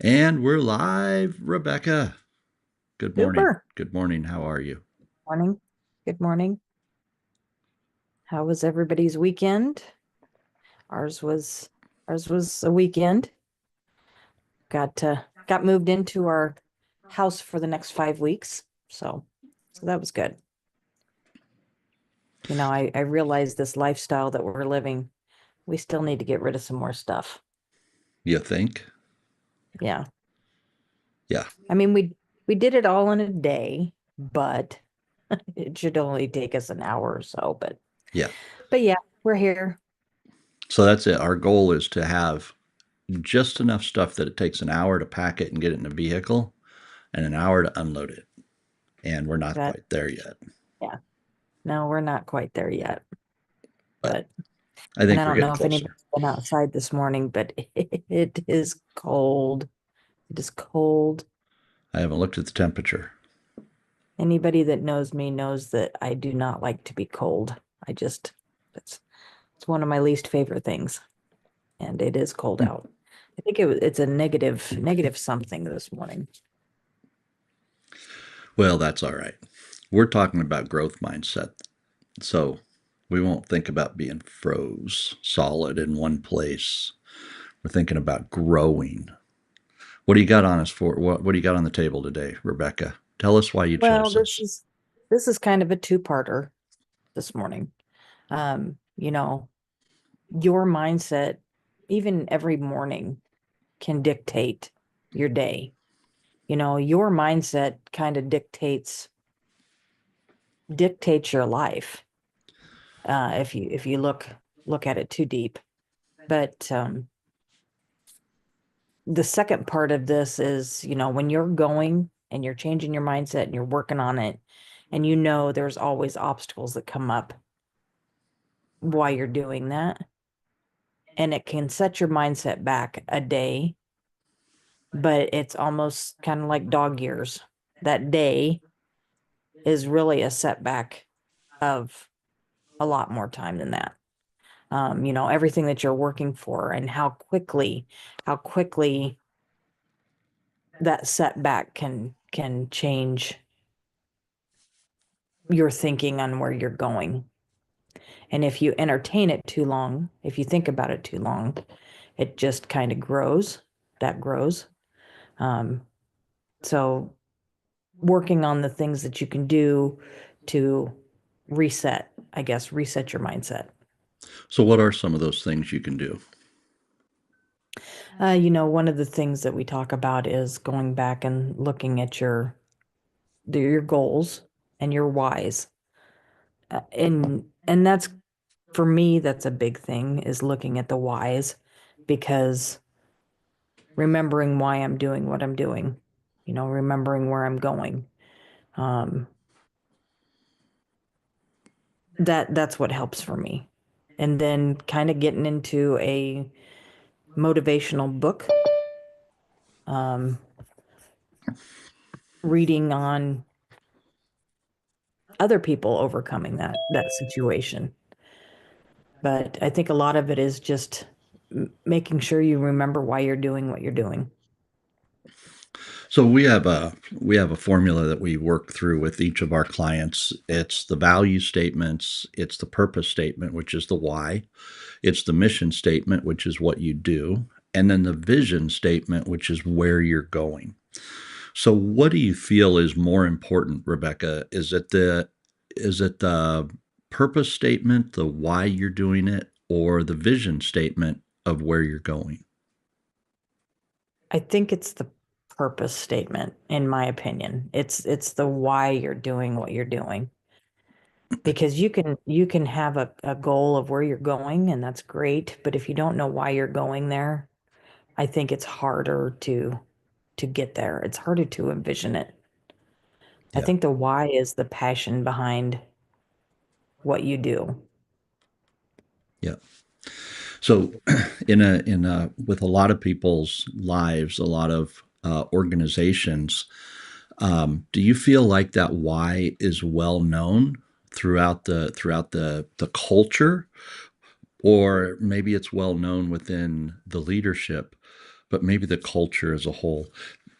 And we're live, Rebecca. Good morning. Super. Good morning. How are you? Morning. Good morning. How was everybody's weekend? Ours was ours was a weekend. Got moved into our house for the next 5 weeks. So that was good. I realized this lifestyle that we're living, we still need to get rid of some more stuff. You think? Yeah. Yeah. I mean, we did it all in a day, but it should only take us an hour or so. Yeah. But yeah, we're here. So that's it. Our goal is to have just enough stuff that it takes an hour to pack it and get it in a vehicle and an hour to unload it. And we're not That quite there yet. yeah. No, we're not quite there yet. But But I And think I we're don't getting know if closer. anybody's been outside this morning, but it is cold. It is cold. I haven't looked at the temperature. Anybody that knows me knows that I do not like to be cold. I just, it's, it's one of my least favorite things. And it is cold Hmm. out. I think it's a negative something this morning. Well, that's all right. We're talking about growth mindset. So we won't think about being froze solid in one place. We're thinking about growing. What do you got on us for? What do you got on the table today, Rebecca? Tell us why you Well, chose this this. is this is kind of a two-parter this morning. Um, you know, your mindset, even every morning, can dictate your day. Your mindset kind of dictates your life, if you look at it too deep. But the second part of this is, when you're going and you're changing your mindset and you're working on it, and there's always obstacles that come up while you're doing that, and it can set your mindset back a day, but it's almost kind of like dog years. That day is really a setback of a lot more time than that. Everything that you're working for and how quickly that setback can change your thinking on where you're going. And if you entertain it too long, if you think about it too long, it just kind of grows. That grows. Um, so working on the things that you can do to reset your mindset. So, what are some of those things you can do? One of the things that we talk about is going back and looking at your goals and your whys. And that's for me, that's a big thing is looking at the whys, because remembering why I'm doing what I'm doing, remembering where I'm going. Um, that's what helps for me. And then kind of getting into a motivational book, um, reading on other people overcoming that situation. But I think a lot of it is just making sure you remember why you're doing what you're doing. So we have a formula that we work through with each of our clients. It's the value statements, it's the purpose statement, which is the why, it's the mission statement, which is what you do, and then the vision statement, which is where you're going. So what do you feel is more important, Rebecca? Is it the purpose statement, the why you're doing it, or the vision statement of where you're going? I think it's the purpose statement, in my opinion. It's the why you're doing what you're doing. Because you can have a goal of where you're going, and that's great. But if you don't know why you're going there, I think it's harder to get there. It's harder to envision it. I Yeah. think the why is the passion behind what you do. Yeah. So, in a with a lot of people's lives, a lot of organizations, do you feel like that why is well known throughout the culture, or maybe it's well known within the leadership, but maybe the culture as a whole,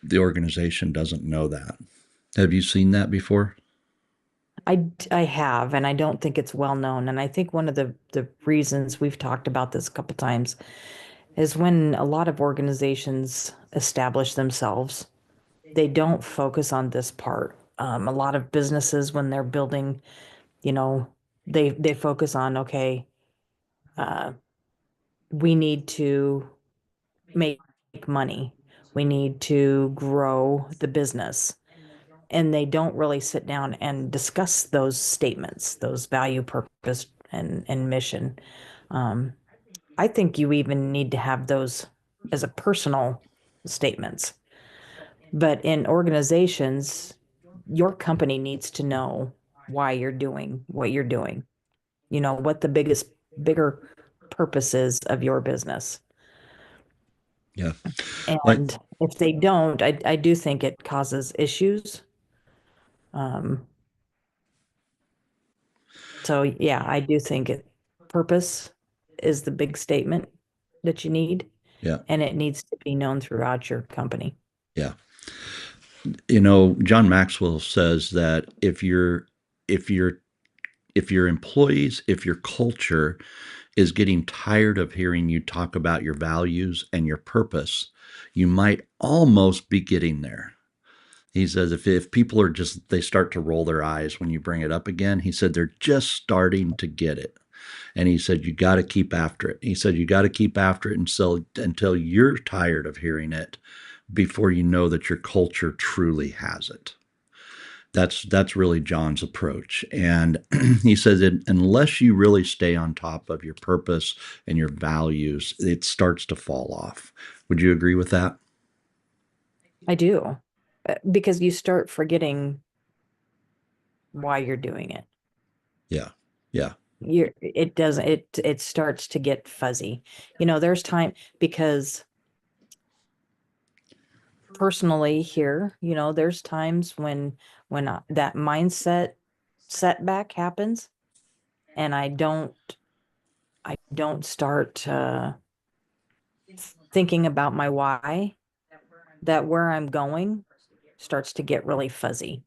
the organization doesn't know that. Have you seen that before? I have, and I don't think it's well known. And I think one of the reasons we've talked about this a couple times is when a lot of organizations establish themselves, they don't focus on this part. A lot of businesses, when they're building, you know, they focus on, okay, uh, we need to make money. We need to grow the business. And they don't really sit down and discuss those statements, those value, purpose, and mission. Um, I think you even need to have those as a personal statements. But in organizations, your company needs to know why you're doing what you're doing. You know, what the bigger purpose is of your business. Yeah. Like, And if they don't, I do think it causes issues. Um, so yeah, I do think purpose is the big statement that you need, yeah, and it needs to be known throughout your company. yeah. John Maxwell says that if your if your employees, if your culture is getting tired of hearing you talk about your values and your purpose, you might almost be getting there. He says if people are just, they start to roll their eyes when you bring it up again, he said they're just starting to get it. And he said, you got to keep after it. He said, you got to keep after it until you're tired of hearing it before you know that your culture truly has it. That's really John's approach. And he says that unless you really stay on top of your purpose and your values, it starts to fall off. Would you agree with that? I do, because you start forgetting why you're doing it. Yeah. Yeah. It doesn't, it starts to get fuzzy. There's time because personally here, there's times when that mindset setback happens and I don't start thinking about my why, that where I'm going starts to get really fuzzy.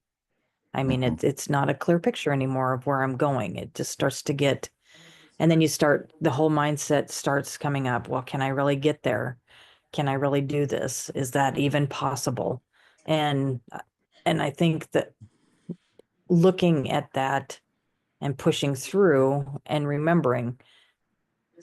I mean, Mhm. it's not a clear picture anymore of where I'm going. It just starts to get, and then the whole mindset starts coming up. Well, can I really get there? Can I really do this? Is that even possible? And and I think that looking at that and pushing through and remembering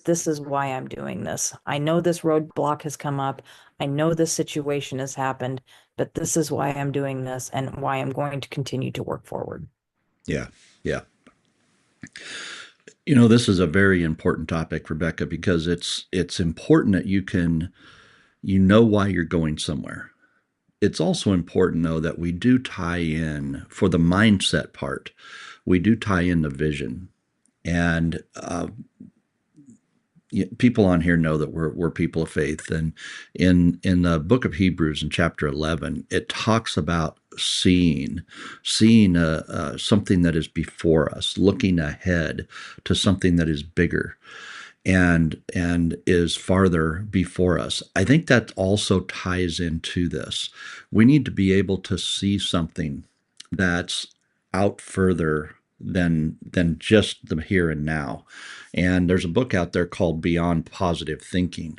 this is why I'm doing this. I know this roadblock has come up. I know this situation has happened, but this is why I'm doing this and why I'm going to continue to work forward. Yeah. Yeah. This is a very important topic, Rebecca, because it's important that you know why you're going somewhere. It's also important though that we do tie in for the mindset part. We do tie in the vision, and people on here know that we're people of faith. And in the book of Hebrews in chapter 11, it talks about seeing something that is before us, looking ahead to something that is bigger and is farther before us. I think that also ties into this. We need to be able to see something that's out further than just the here and now. And there's a book out there called Beyond Positive Thinking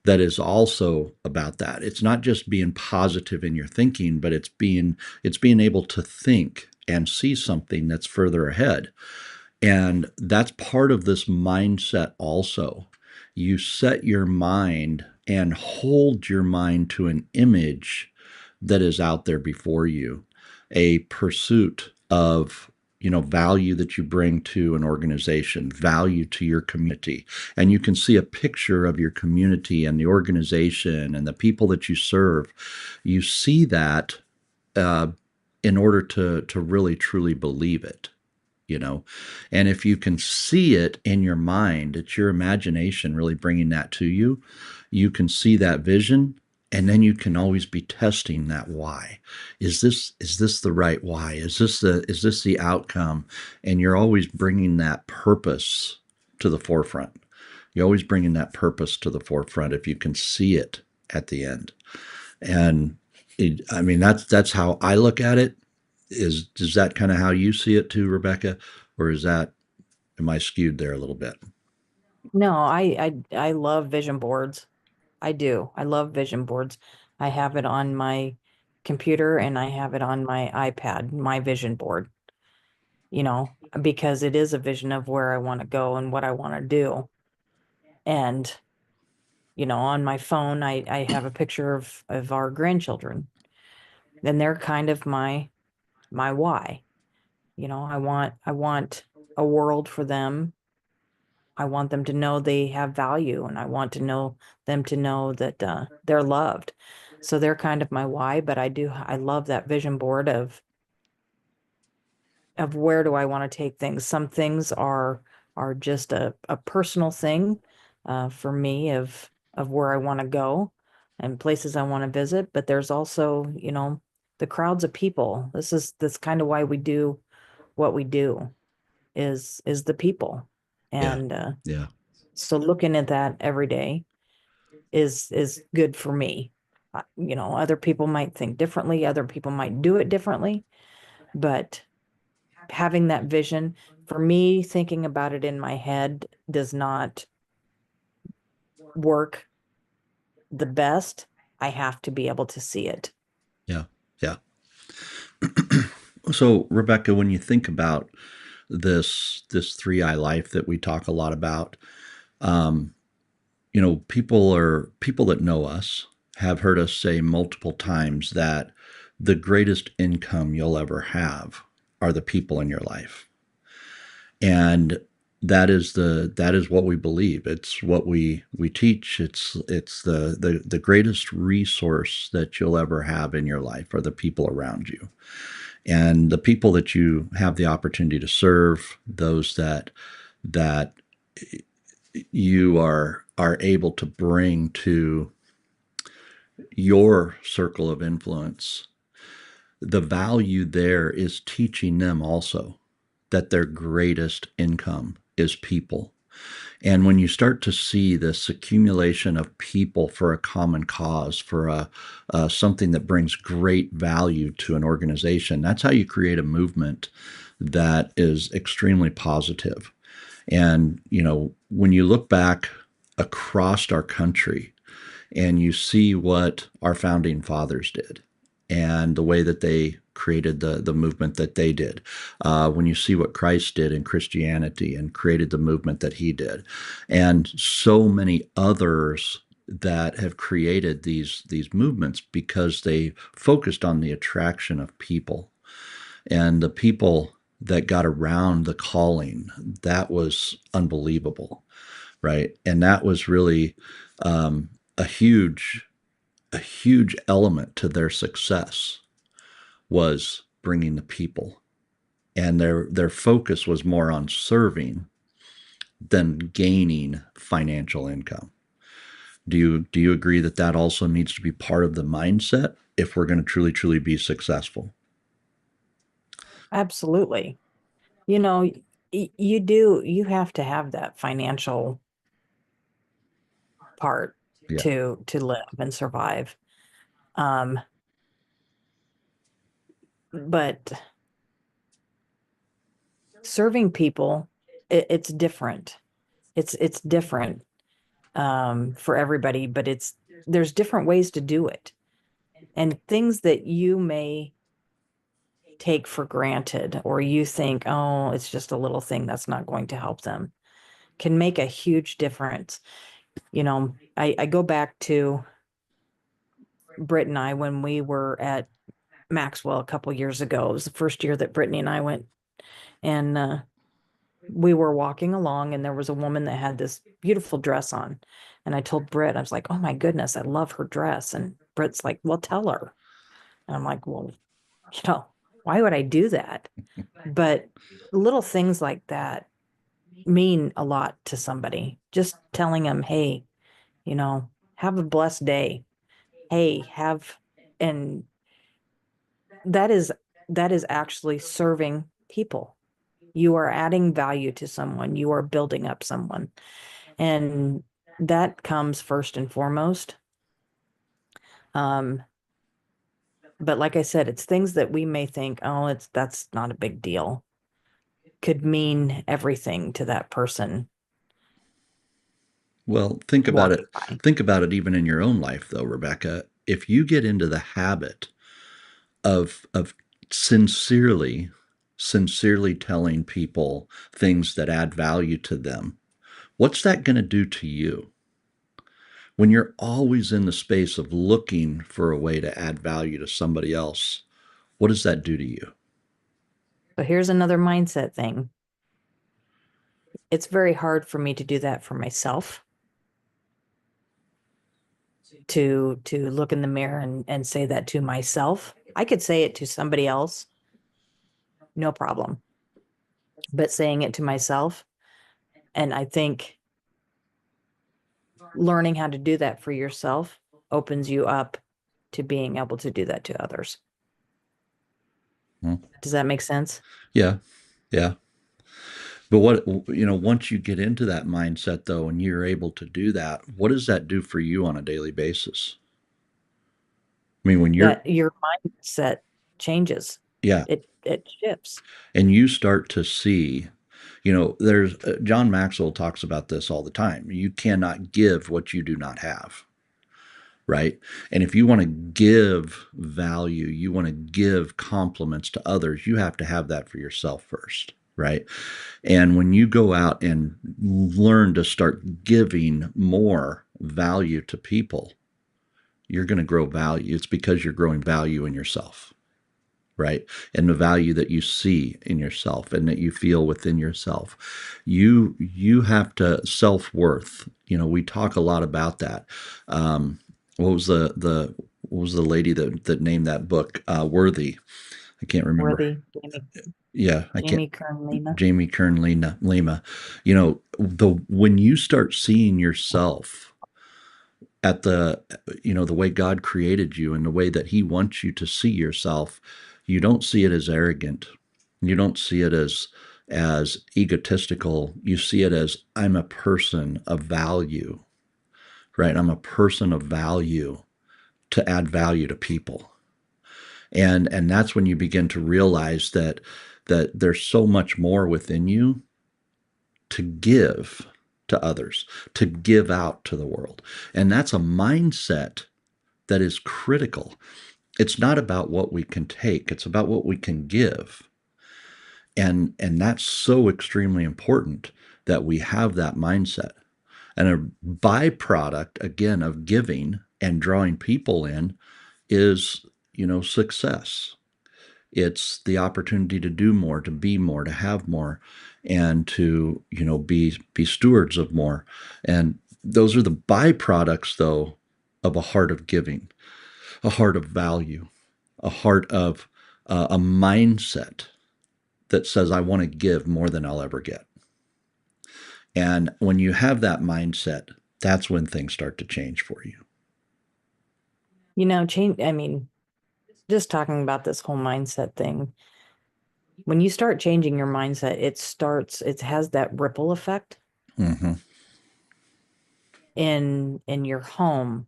that is also about that. It's not just being positive in your thinking, but it's being able to think and see something that's further ahead. And that's part of this mindset also. You set your mind and hold your mind to an image that is out there before you, a pursuit of value that you bring to an organization, value to your community. And you can see a picture of your community and the organization and the people that you serve. You see that uh, in order to really truly believe it, you know and if you can see it in your mind, it's your imagination really bringing that to you. You can see that vision, and then you can always be testing that why. Is this the right why? Is this the outcome? And you're always bringing that purpose to the forefront. You're always bringing that purpose to the forefront if you can see it at the end. And I mean, that's how I look at it. Is that kind of how you see it too, Rebecca, or is that, am I skewed there a little bit? No, I love vision boards. I do. I love vision boards. I have it on my computer and I have it on my iPad, my vision board, because it is a vision of where I want to go and what I want to do. And, on my phone, I have a picture of our grandchildren. And they're kind of my why. I want a world for them. I want them to know they have value and I want to know them to know that they're loved. So they're kind of my why, but I love that vision board of where do I want to take things. Some things are just a personal thing for me of where I want to go and places I want to visit, but there's also, the crowds of people. That's kind of why we do what we do is the people. Yeah, And yeah, so looking at that every day is good for me. Other people might think differently, other people might do it differently, but having that vision for me, thinking about it in my head does not work the best. I have to be able to see it. yeah, yeah. So, Rebecca, when you think about this 3I life that we talk a lot about, um, people that know us have heard us say multiple times that the greatest income you'll ever have are the people in your life. And that is what we believe. It's what we teach. It's the greatest resource that you'll ever have in your life are the people around you. And the people that you have the opportunity to serve, those that you are able to bring to your circle of influence, the value there is teaching them also that their greatest income is people. And when you start to see this accumulation of people for a common cause, for something that brings great value to an organization, that's how you create a movement that is extremely positive. And, when you look back across our country and you see what our founding fathers did and the way that they created the movement that they did, when you see what Christ did in Christianity and created the movement that he did, and so many others that have created these movements because they focused on the attraction of people and the people that got around the calling, that was unbelievable, right? And that was really um, a huge a huge element to their success was bringing the people, and their focus was more on serving than gaining financial income. Do you agree that that also needs to be part of the mindset if we're going to truly be successful? Absolutely. You know, you have to have that financial part Yeah, to live and survive. Um, but serving people, it's different. It's different for everybody, but there's different ways to do it. And things that you may take for granted or you think, oh, it's just a little thing that's not going to help them can make a huge difference. I go back to Britt and I when we were at Maxwell a couple years ago. It was the first year that Brittany and I went, and we were walking along, and there was a woman that had this beautiful dress on. And I told Britt, I was like, "Oh my goodness, I love her dress." And Britt's like, "Well, tell her." And I'm like, "Well, you know, why would I do that?" But little things like that mean a lot to somebody. Just telling them, "Hey, have a blessed day. Hey, and that is that is actually serving people. You are adding value to someone. You are building up someone. And that comes first and foremost. Um, but like I said, it's things that we may think, oh, that's not a big deal. Could mean everything to that person Well, think about walking it. by. Think about it even in your own life though, Rebecca. If you get into the habit of sincerely telling people things that add value to them, what's that going to do to you? When you're always in the space of looking for a way to add value to somebody else, what does that do to you? But here's another mindset thing. It's very hard for me to do that for myself, to look in the mirror and say that to myself. I could say it to somebody else, no problem. But saying it to myself, and I think learning how to do that for yourself opens you up to being able to do that to others. Hmm? Does that make sense? Yeah, yeah. But what, once you get into that mindset though, and you're able to do that, what does that do for you on a daily basis? I mean, when you're, That your mindset changes. yeah, It shifts. and you start to see, there's John Maxwell talks about this all the time. You cannot give what you do not have, right? And if you want to give value, you want to give compliments to others, you have to have that for yourself first, right? And when you go out and learn to start giving more value to people, you're going to grow value. It's because you're growing value in yourself, right? And the value that you see in yourself and that you feel within yourself. You have to self-worth. We talk a lot about that. What was the what was the lady that named that book Worthy? I can't remember. Worthy, Yeah, I can't. Jamie Kern Lima. Jamie Kern Lima. The when you start seeing yourself at the way God created you and the way that He wants you to see yourself, you don't see it as arrogant. You don't see it as egotistical. You see it as I'm a person of value, right? I'm a person of value to add value to people. And that's when you begin to realize that there's so much more within you to give to others, to give out to the world. And that's a mindset that is critical. It's not about what we can take, it's about what we can give. And that's so extremely important that we have that mindset. And a byproduct again of giving and drawing people in is, success. It's the opportunity to do more, to be more, to have more, and to, be stewards of more. And those are the byproducts though of a heart of giving, a heart of value, a heart of a mindset that says, I want to give more than I'll ever get. And when you have that mindset, that's when things start to change for you. Change, I mean, just talking about this whole mindset thing, when you start changing your mindset, it has that ripple effect Mm-hmm. in your home,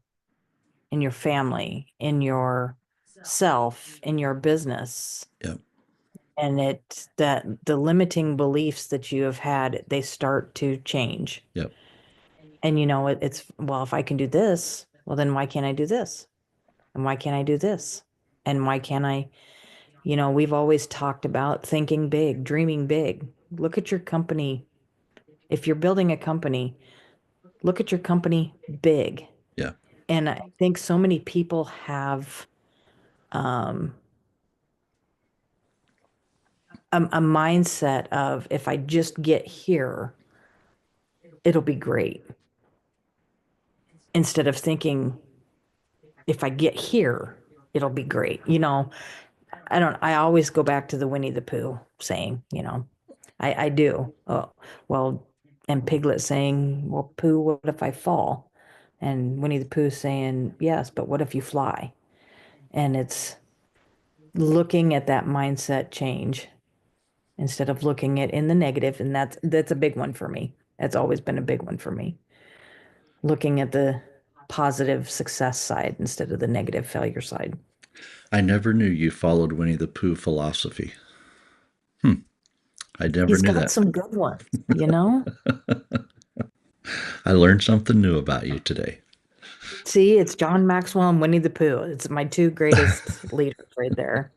in your family, in your self, in your business. Yep. And it that the limiting beliefs that you have had, they start to change. Yep. And it's, well, if I can do this, well, then why can't I do this? And why can't I do this? And why can't I, we've always talked about thinking big, dreaming big. Look at your company. If you're building a company, look at your company big. Yeah. And I think so many people have um, a mindset of, if I just get here, it'll be great. Instead of thinking, if I get here, it'll be great. I always go back to the Winnie the Pooh saying, I do. Oh, well, and Piglet saying, well, Pooh, what if I fall? And Winnie the Pooh saying, yes, but what if you fly? And it's looking at that mindset change instead of looking at in the negative. And that's a big one for me. That's always been a big one for me. Looking at the positive success side instead of the negative failure side. I never knew you followed Winnie the Pooh philosophy. Hmm. I never He's knew got that. some good ones, you know? I learned something new about you today. See, it's John Maxwell and Winnie the Pooh. It's my two greatest leaders right there.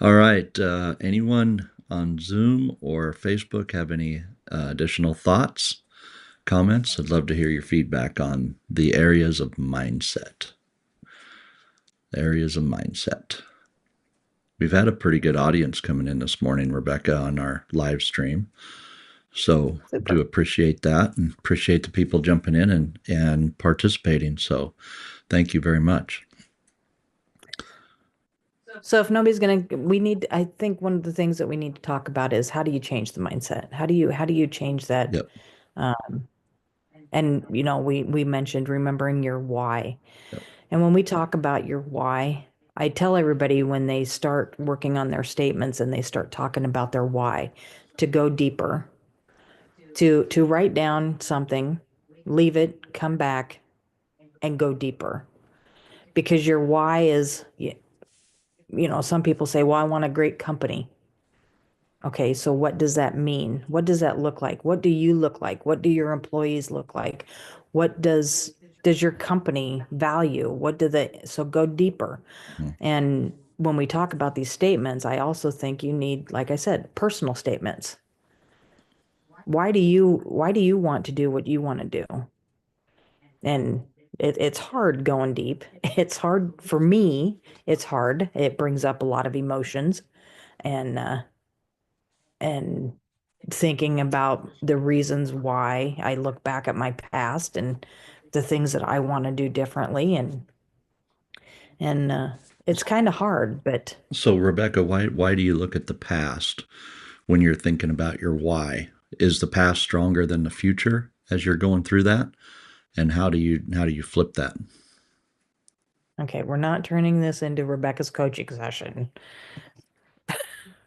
All right. Anyone on Zoom or Facebook have any additional thoughts, comments? I'd love to hear your feedback on the areas of mindset. Areas of mindset. We've had a pretty good audience coming in this morning, Rebecca, on our live stream. So Super. do appreciate that and appreciate the people jumping in and participating. So thank you very much. So if nobody's gonna, I think one of the things that we need to talk about is how do you change the mindset? How do you change that? Yep. Um, and we mentioned remembering your why. Yep. And when we talk about your why, I tell everybody when they start working on their statements and they start talking about their why, to go deeper, to write down something, leave it, come back, and go deeper. Because your why is, some people say, well, I want a great company. Okay, so what does that mean? What does that look like? What do you look like? What do your employees look like? What does your company value? What do they, so go deeper. Mhm. And when we talk about these statements, I also think you need, like I said, personal statements. Why do you want to do what you want to do? And it's hard going deep. It's hard for me. It's hard. It brings up a lot of emotions and and thinking about the reasons why I look back at my past and the things that I want to do differently and it's kind of hard, but So Rebecca, why do you look at the past when you're thinking about your why? Is the past stronger than the future as you're going through that? And how do you flip that? okay, we're not turning this into Rebecca's coaching session.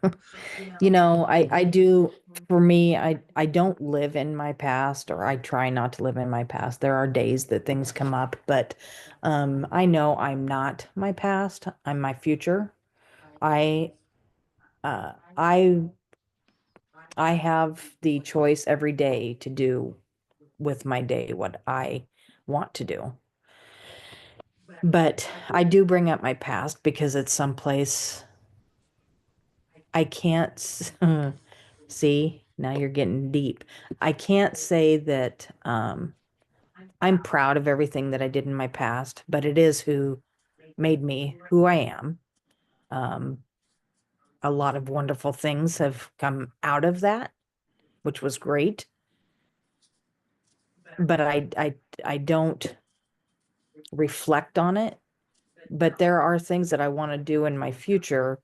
I do, for me, I don't live in my past, or I try not to live in my past. There are days that things come up, but I know I'm not my past. I'm my future. I uh I I have the choice every day to do with my day what I want to do. But I do bring up my past because it's someplace I can't see. Now you're getting deep. I can't say that I'm proud of everything that I did in my past, but it is who made me who I am. Um, a lot of wonderful things have come out of that, which was great. But I don't reflect on it. But there are things that I want to do in my future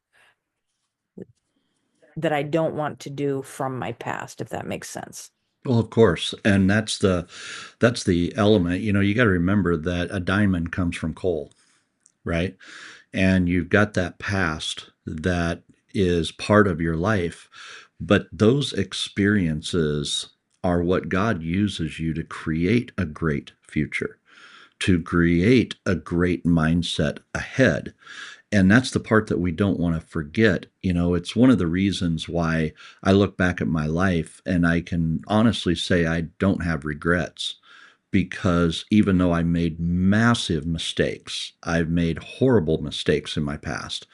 that I don't want to do from my past, if that makes sense. Well, of course, and that's the element. You got to remember that a diamond comes from coal, right? And you've got that past that is part of your life, but those experiences are what God uses you to create a great future, to create a great mindset ahead. And that's the part that we don't want to forget. It's one of the reasons why I look back at my life and I can honestly say I don't have regrets, because even though I made massive mistakes, I've made horrible mistakes in my past.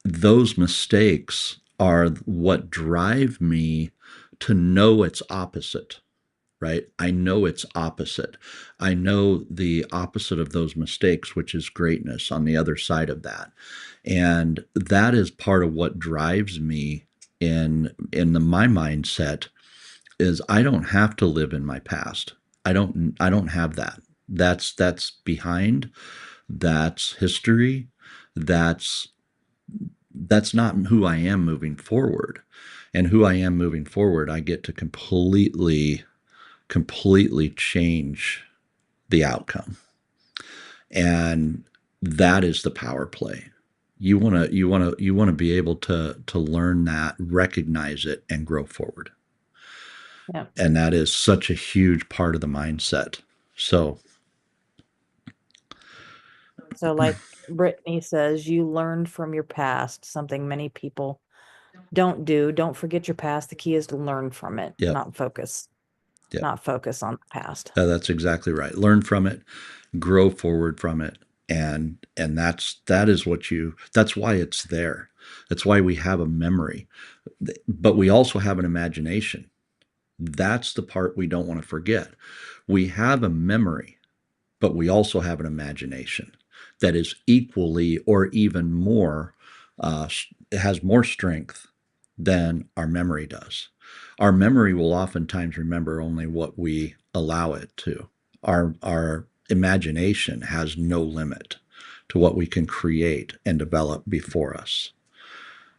Those mistakes are what drive me to know its opposite, right? I know its opposite. I know the opposite of those mistakes, which is greatness on the other side of that. And that is part of what drives me my mindset is I don't have to live in my past. I don't have that. That's behind. That's history. That's that's not who I am moving forward. And who I am moving forward, I get to completely change the outcome. And that is the power play. You want to be able to learn that, recognize it, and grow forward. Yeah. And that is such a huge part of the mindset. So So, like Brittany says, you learned from your past, something many people don't do. Don't forget your past. The key is to learn from it, Yep. Yep. not focus on the past. That's exactly right. Learn from it, grow forward from it, and that's why it's there. That's why we have a memory, but we also have an imagination. That's the part we don't want to forget. We have a memory, but we also have an imagination that is equally or even more, has more strength than our memory does. Our memory will oftentimes remember only what we allow it to. Our imagination has no limit to what we can create and develop before us,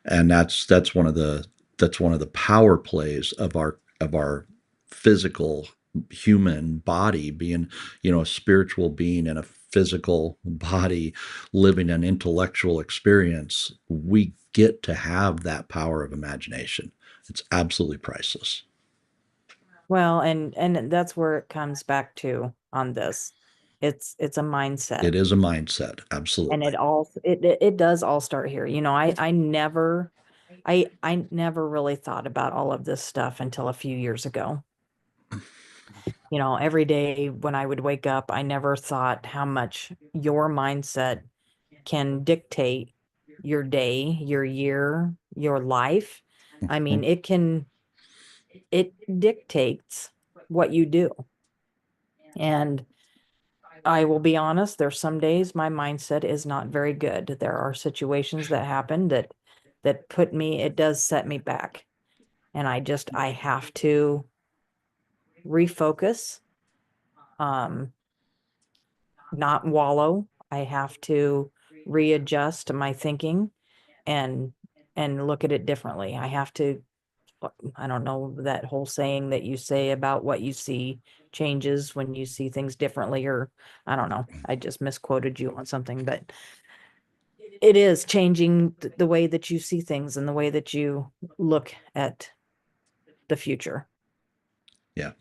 and that's one of the power plays of our physical human body being, a spiritual being in a physical body living an intellectual experience. We get to have that power of imagination. It's absolutely priceless. Well, and that's where it comes back to on this. It's a mindset. It is a mindset, And absolutely. it does all start here. I never really thought about all of this stuff until a few years ago. Every day when I would wake up, I never thought how much your mindset can dictate your day, your year, your life. I mean, Mhm. it dictates what you do. And I will be honest, there's some days my mindset is not very good. There are situations that happen that it does set me back. And I have to refocus, um, not wallow. I have to readjust my thinking and look at it differently. I don't know that whole saying that you say about what you see changes when you see things differently, or I don't know. I just misquoted you on something, but it is changing the way that you see things and the way that you look at the future. Yeah.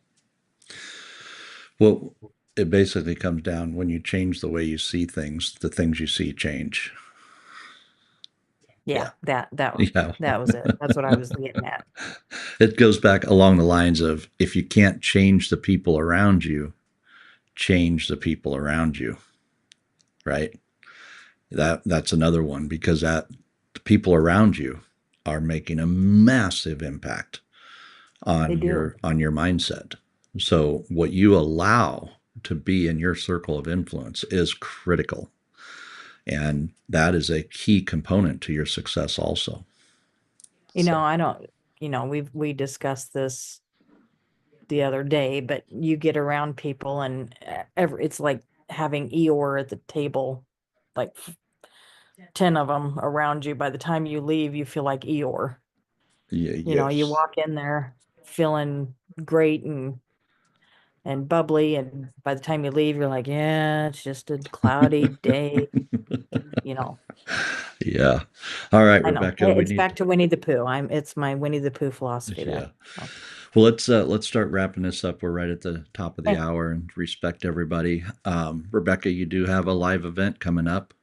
Well, it basically comes down when you change the way you see things, the things you see change. Yeah, Yeah. Yeah. that was it. That's what I was getting at. It goes back along the lines of, if you can't change the people around you, change the people around you, right? That's another one, because that the people around you are making a massive impact They do. on your mindset. So what you allow to be in your circle of influence is critical, and that is a key component to your success also. So I don't, we discussed this the other day, but you get around people and it's like having Eeyore at the table, like 10 of them around you. By the time you leave, you feel like Eeyore. You yes. walk in there feeling great and bubbly, and by the time you leave, you're like, yeah, it's just a cloudy day. You know, Yeah. All right, I know. Rebecca, we It's need back to Winnie the Pooh. It's my Winnie the Pooh philosophy yeah. there. So, Well, let's start wrapping this up. We're right at the top of the okay. hour, and respect everybody. Rebecca, you do have a live event coming up.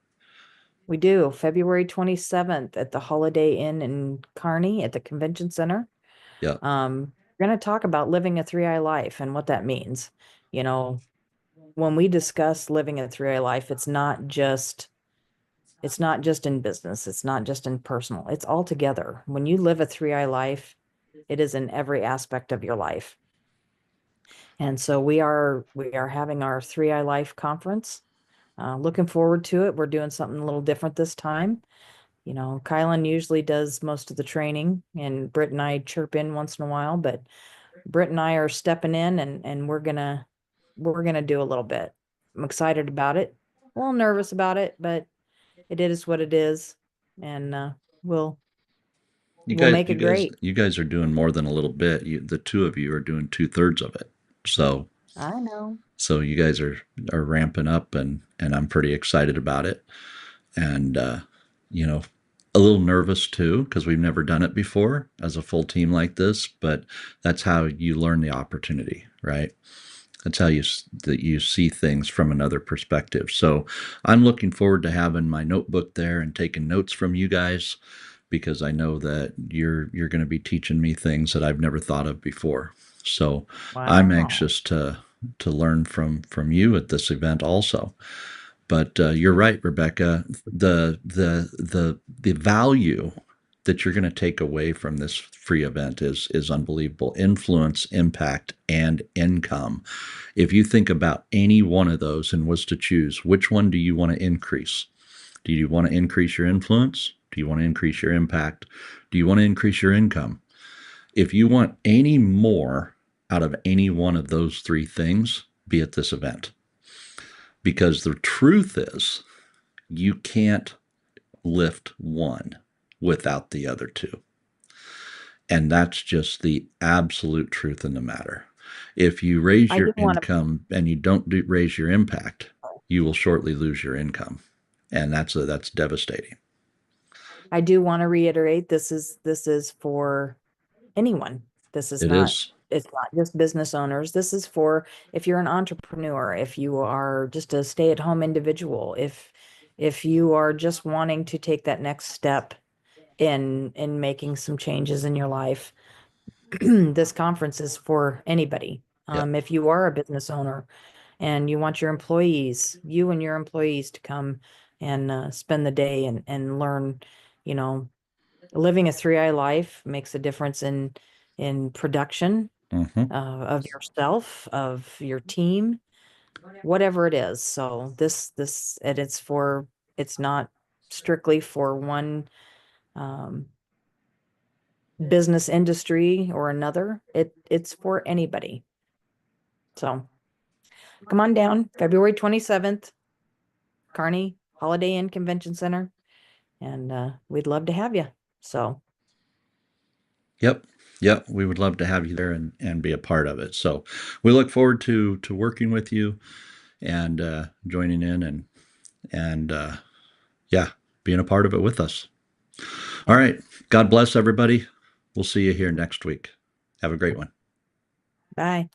We do February 27th at the Holiday Inn in Kearney at the Convention Center. Yeah. We're going to talk about living a 3I life and what that means. You know, when we discuss living a 3I life, it's not just in business, it's not just in personal, it's all together. When you live a 3I life, it is in every aspect of your life. And so we are having our 3I life conference. Looking forward to it. We're doing something a little different this time. Kylan usually does most of the training, and Britt and I chirp in once in a while, but Britt and I are stepping in, and we're gonna do a little bit. I'm excited about it, a little nervous about it, but it is what it is, and we'll You we'll guys, make you it guys, great. you guys are doing more than a little bit. The two of you are doing 2/3 of it. So, I know. you guys are ramping up, and I'm pretty excited about it. And you know, a little nervous too, because we've never done it before as a full team like this. But that's how you learn the opportunity, right? That's how that you see things from another perspective. So I'm looking forward to having my notebook there and taking notes from you guys, because I know that you're going to be teaching me things that I've never thought of before. So I'm Wow. anxious to learn from you at this event also. But you're right, Rebecca. The value that you're going to take away from this free event is unbelievable. Influence, impact, and income. If you think about any one of those and was to choose, which one do you want to increase? Do you want to increase your influence? Do you want to increase your impact? Do you want to increase your income? If you want any more out of any one of those three things, be at this event. Because the truth is, you can't lift one without the other two. And that's just the absolute truth in the matter. If you raise I do your want to income and you don't raise your impact, you will shortly lose your income. And that's devastating. I do want to reiterate this is for anyone. This is It not is. it's not just business owners. This is for if you're an entrepreneur, if you are just a stay-at-home individual, if you are just wanting to take that next step in making some changes in your life. This conference is for anybody. Yep. If you are a business owner and you want you and your employees to come and spend the day and learn, you know, living a 3I life makes a difference in production Mm-hmm. of yourself, of your team, whatever it is. So this and it's not strictly for one um, business industry or another. It's for anybody. So come on down, February 27th, Kearney Holiday Inn Convention Center, and we'd love to have you. So Yep. Yep. We would love to have you there and be a part of it. So we look forward to working with you and joining in and yeah, being a part of it with us. All right. God bless everybody. We'll see you here next week. Have a great one. bye.